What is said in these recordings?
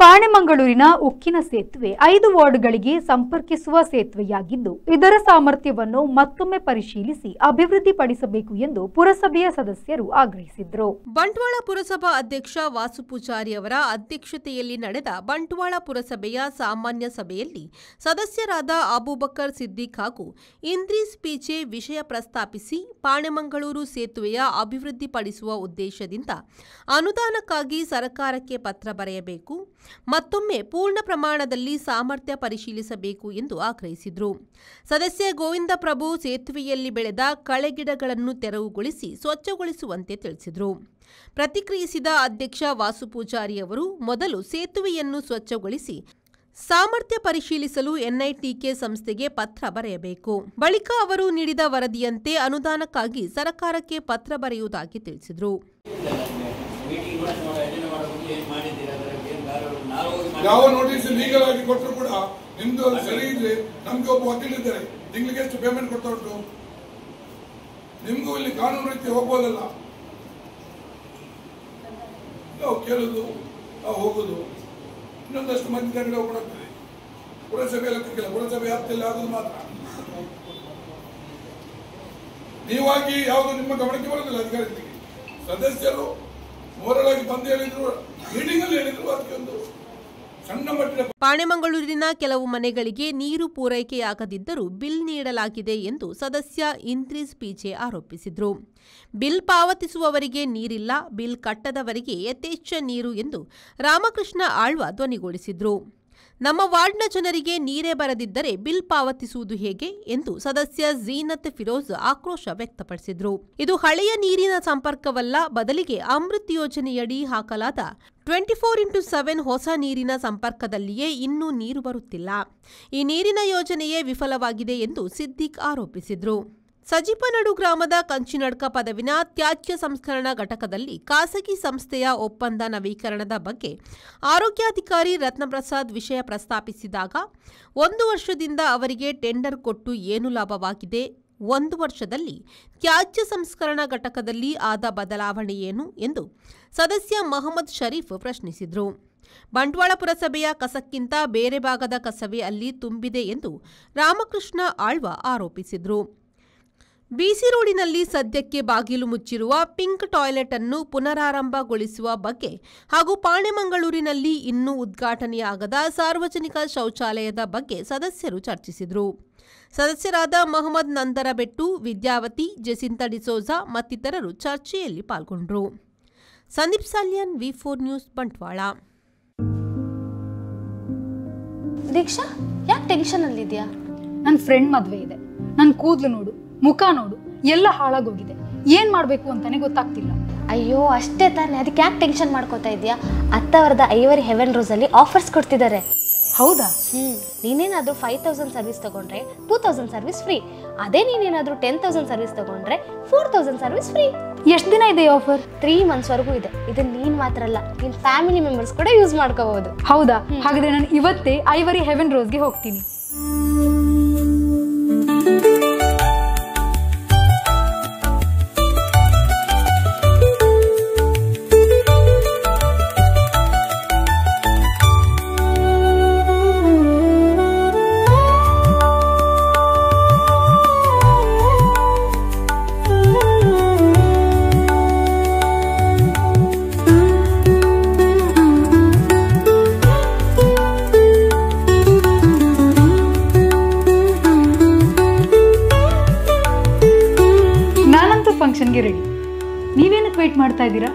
ಪಾಣೆಮಂಗಳೂರಿನ ಉಕ್ಕಿನ ಸೇತುವೆ 5 ವಾರ್ಡ್ಗಳಿಗೆ ಸಂಪರ್ಕಿಸುವ ಸೇತುವೆಯಾಗಿದ್ದು ಇದರ ಸಾಮರ್ಥ್ಯವನ್ನು ಮತ್ತೊಮ್ಮೆ ಪರಿಶೀಲಿಸಿ ಅಭಿವೃದ್ಧಿಪಡಿಸಬೇಕು ಎಂದು ಪುರಸಭೆಯ ಸದಸ್ಯರು ಆಗ್ರಹಿಸಿದರು. ಬಂಟ್ವಾಳ ಪುರಸಭಾ ಅಧ್ಯಕ್ಷ ವಾಸು ಪೂಜಾರಿ ಅವರ ಅಧ್ಯಕ್ಷತೆಯಲ್ಲಿ ನಡೆದ ಬಂಟ್ವಾಳ ಪುರಸಭೆಯ ಸಾಮಾನ್ಯ ಸಭೆಯಲ್ಲಿ ಸದಸ್ಯರಾದ ಅಬೂಬಕರ್ ಸಿದ್ದಿಕ್ ಹಾಗೂ ಇಂದ್ರೀಸ್ ಪೀಚೆ ವಿಷಯ ಪ್ರಸ್ತಾಪಿಸಿ ಪಾಣೆಮಂಗಳೂರು ಸೇತುವೆಯ ಅಭಿವೃದ್ಧಿಪಡಿಸುವ ಉದ್ದೇಶದಿಂದ ಅನುದಾನಕ್ಕಾಗಿ ಸರ್ಕಾರಕ್ಕೆ ಪತ್ರ ಬರೆಯಬೇಕು, ಮತ್ತೊಮ್ಮೆ ಪೂರ್ಣ ಪ್ರಮಾಣದಲ್ಲಿ ಸಾಮರ್ಥ್ಯ ಪರಿಶೀಲಿಸಬೇಕು ಎಂದು ಆಗ್ರಹಿಸಿದರು. ಸದಸ್ಯ ಗೋವಿಂದ ಪ್ರಭು ಸೇತುವೆಯಲ್ಲಿ ಬೆಳೆದ ಕಳೆಗಿಡಗಳನ್ನು ತೆರವುಗೊಳಿಸಿ ಸ್ವಚ್ಛಗೊಳಿಸುವಂತೆ ತಿಳಿಸಿದರು. ಪ್ರತಿಕ್ರಿಯಿಸಿದ ಅಧ್ಯಕ್ಷ ವಾಸು ಪೂಜಾರಿ ಅವರು ಮೊದಲು ಸೇತುವೆಯನ್ನು ಸ್ವಚ್ಛಗೊಳಿಸಿ ಸಾಮರ್ಥ್ಯ ಪರಿಶೀಲಿಸಲು ಎನ್ಐಟಿಕೆ ಸಂಸ್ಥೆಗೆ ಪತ್ರ ಬರೆಯಬೇಕು. ಬಳಿಕ ಅವರು ನೀಡಿದ ವರದಿಯಂತೆ ಅನುದಾನಕ್ಕಾಗಿ ಸರ್ಕಾರಕ್ಕೆ ಪತ್ರ ಬರೆಯುವುದಾಗಿ ತಿಳಿಸಿದರು. ಯಾವ ನೋಟಿಸ್ ಲೀಗಲ್ ಆಗಿ ಕೊಟ್ಟರು ಕೂಡ ನಿಮ್ದು ಸರಿ ಇದ್ರೆ ನಮ್ಗೆ ಒಬ್ಬ ವಕೀಲಿದ್ದಾರೆ, ತಿಂಗಳಿಗೆ ಎಷ್ಟು ಪೇಮೆಂಟ್ ಕೊಡ್ತಾ ಉಂಟು, ನಿಮ್ಗೂ ಇಲ್ಲಿ ಕಾನೂನು ರೀತಿ ಹೋಗ್ಬೋದಲ್ಲ. ನಾವು ಕೇಳುದು, ನಾವು ಹೋಗುದು, ಇನ್ನೊಂದಷ್ಟು ಮಂದಿ ಜನಗಳು ಹೋಗ್ಬಿಡುತ್ತದೆ. ಪುರಸಭೆ ಲೆಕ್ಕಕ್ಕಿಲ್ಲ, ಪುರಸಭೆ ವ್ಯಾಪ್ತಿಯಲ್ಲಿ ಆಗೋದು ಮಾತ್ರ. ನೀವಾಗಿ ಯಾವುದು ನಿಮ್ಮ ಗಮನಕ್ಕೆ ಬರೋದಿಲ್ಲ. ಅಧಿಕಾರಿಗಳಿಗೆ ಸದಸ್ಯರು ಮೋರಲಾಗಿ ಬಂದು ಹೇಳಿದ್ರು, ಮೀಟಿಂಗ್ ಅಲ್ಲಿ ಹೇಳಿದ್ರು, ಅದಕ್ಕೆ ಒಂದು ಸಣ್ಣ ಮಟ್ಟಿನ ಪಾಣೆಮಂಗಳೂರಿನ ಕೆಲವು ಮನೆಗಳಿಗೆ ನೀರು ಪೂರೈಕೆಯಾಗದಿದ್ದರೂ ಬಿಲ್ ನೀಡಲಾಗಿದೆ ಎಂದು ಸದಸ್ಯ ಇಂದ್ರೀಸ್ ಪೀಚೆ ಆರೋಪಿಸಿದರು. ಬಿಲ್ ಪಾವತಿಸುವವರಿಗೆ ನೀರಿಲ್ಲ, ಬಿಲ್ ಕಟ್ಟದವರಿಗೆ ಯಥೇಚ್ಛ ನೀರು ಎಂದು ರಾಮಕೃಷ್ಣ ಆಳ್ವ ಧ್ವನಿಗೂಡಿಸಿದರು. ನಮ್ಮ ವಾರ್ಡ್ನ ಜನರಿಗೆ ನೀರೇ ಬರದಿದ್ದರೆ ಬಿಲ್ ಪಾವತಿಸುವುದು ಹೇಗೆ ಎಂದು ಸದಸ್ಯ ಝೀನತ್ ಫಿರೋಜ್ ಆಕ್ರೋಶ ವ್ಯಕ್ತಪಡಿಸಿದರು. ಇದು ಹಳೆಯ ನೀರಿನ ಸಂಪರ್ಕವಲ್ಲ, ಬದಲಿಗೆ ಅಮೃತ್ ಯೋಜನೆಯಡಿ ಹಾಕಲಾದ 24x7 ಹೊಸ ನೀರಿನ ಸಂಪರ್ಕದಲ್ಲಿಯೇ ಇನ್ನೂ ನೀರು ಬರುತ್ತಿಲ್ಲ. ಈ ನೀರಿನ ಯೋಜನೆಯೇ ವಿಫಲವಾಗಿದೆ ಎಂದು ಸಿದ್ದಿಕ್ ಆರೋಪಿಸಿದರು. ಸಜಿಪನಡು ಗ್ರಾಮದ ಕಂಚಿನಡ್ಕ ಪದವಿನ ತ್ಯಾಜ್ಯ ಸಂಸ್ಕರಣಾ ಘಟಕದಲ್ಲಿ ಖಾಸಗಿ ಸಂಸ್ಥೆಯ ಒಪ್ಪಂದ ನವೀಕರಣದ ಬಗ್ಗೆ ಆರೋಗ್ಯಾಧಿಕಾರಿ ರತ್ನಪ್ರಸಾದ್ ವಿಷಯ ಪ್ರಸ್ತಾಪಿಸಿದಾಗ 1 ವರ್ಷದಿಂದ ಅವರಿಗೆ ಟೆಂಡರ್ ಕೊಟ್ಟು ಏನು ಲಾಭವಾಗಿದೆ, 1 ವರ್ಷದಲ್ಲಿ ತ್ಯಾಜ್ಯ ಸಂಸ್ಕರಣಾ ಘಟಕದಲ್ಲಿ ಆದ ಬದಲಾವಣೆ ಏನು ಎಂದು ಸದಸ್ಯ ಮೊಹಮ್ಮದ್ ಶರೀಫ್ ಪ್ರಶ್ನಿಸಿದರು. ಬಂಟ್ವಾಳ ಪುರಸಭೆಯ ಕಸಕ್ಕಿಂತ ಬೇರೆ ಭಾಗದ ಕಸವೇ ಅಲ್ಲಿ ತುಂಬಿದೆ ಎಂದು ರಾಮಕೃಷ್ಣ ಆಳ್ವ ಆರೋಪಿಸಿದರು. ಬಿಸಿ ರೋಡಿನಲ್ಲಿ ಸದ್ಯಕ್ಕೆ ಬಾಗಿಲು ಮುಚ್ಚಿರುವ ಪಿಂಕ್ ಟಾಯ್ಲೆಟ್ ಅನ್ನು ಪುನರಾರಂಭಗೊಳಿಸುವ ಬಗ್ಗೆ ಹಾಗೂ ಪಾಣೆಮಂಗಳೂರಿನಲ್ಲಿ ಇನ್ನೂ ಉದ್ಘಾಟನೆಯಾಗದ ಸಾರ್ವಜನಿಕ ಶೌಚಾಲಯದ ಬಗ್ಗೆ ಸದಸ್ಯರು ಚರ್ಚಿಸಿದರು. ಸದಸ್ಯರಾದ ಮೊಹಮ್ಮದ್ ನಂದರಬೆಟ್ಟು, ವಿದ್ಯಾವತಿ, ಜೆಸಿಂತಾ ಡಿಸೋಜಾ ಮತ್ತಿತರರು ಚರ್ಚೆಯಲ್ಲಿ ಪಾಲ್ಗೊಂಡರು. Sandeep Salian, V4 news, Bantwal. ದೀಕ್ಷಾ, ಯಾಕೆ ಟೆನ್ಷನ್ ಅಲ್ಲಿದ್ಯಾ? ನನ್ನ ಫ್ರೆಂಡ್ ಮದುವೆ ಇದೆ. ನನ್ನ ಕೂದಲು ನೋಡು, ಮುಖ ನೋಡು, ಎಲ್ಲ ಹಾಳಾಗೋಗಿದೆ. ಏನ್ ಮಾಡ್ಬೇಕು ಅಂತಾನೆ ಗೊತ್ತಾಗ್ತಿಲ್ಲ. ಅಯ್ಯೋ ಅಷ್ಟೇ ತಾನೆ, ಅದಕ್ಕೆ ಯಾಕೆ ಟೆನ್ಷನ್ ಮಾಡ್ಕೋತಾ ಇದೆಯಾ? ಅತ್ತವರದ ಐವರಿ ಹೆವೆನ್ ರೋಸ್ ಅಲ್ಲಿ ಆಫರ್ಸ್ ಕೊಡ್ತಿದ್ದಾರೆ. ಹೌದಾ? ನೀನೇನಾದ್ರೂ 5000 ಸರ್ವಿಸ್ ತಗೊಂಡ್ರೆ 2000 ಸರ್ವಿಸ್ ಫ್ರೀ. ಅದೇ ನೀನೇನಾದ್ರೂ 10,000 ಸರ್ವಿಸ್ ತಗೊಂಡ್ರೆ 4000 ಸರ್ವಿಸ್ ಫ್ರೀ. ಎಷ್ಟು ದಿನ ಇದೆ ಆಫರ್? 3 months ವರೆಗೂ ಇದೆ. ಇದು ನೀನ್ ಮಾತ್ರ ಅಲ್ಲ, ನಿನ್ ಫ್ಯಾಮಿಲಿ ಮೆಂಬರ್ಸ್ ಕೂಡ ಯೂಸ್ ಮಾಡ್ಕೋಬಹುದು. ಹೌದಾ? ಹಾಗಾದ್ರೆ ನಾನು ಇವತ್ತೇ ಐವರಿ ಹೆವೆನ್ ರೋಸ್ಗೆ ಹೋಗ್ತೀನಿ. ಫಂಕ್ಷನ್ಗೆ ರೆಡಿ. ನೀವೇನಕ್ಕೆ ವೇಟ್ ಮಾಡ್ತಾ ಇದ್ದೀರಾ?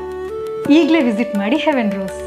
ಈಗಲೇ ವಿಸಿಟ್ ಮಾಡಿ ಹೆವೆನ್ ರೋಸ್.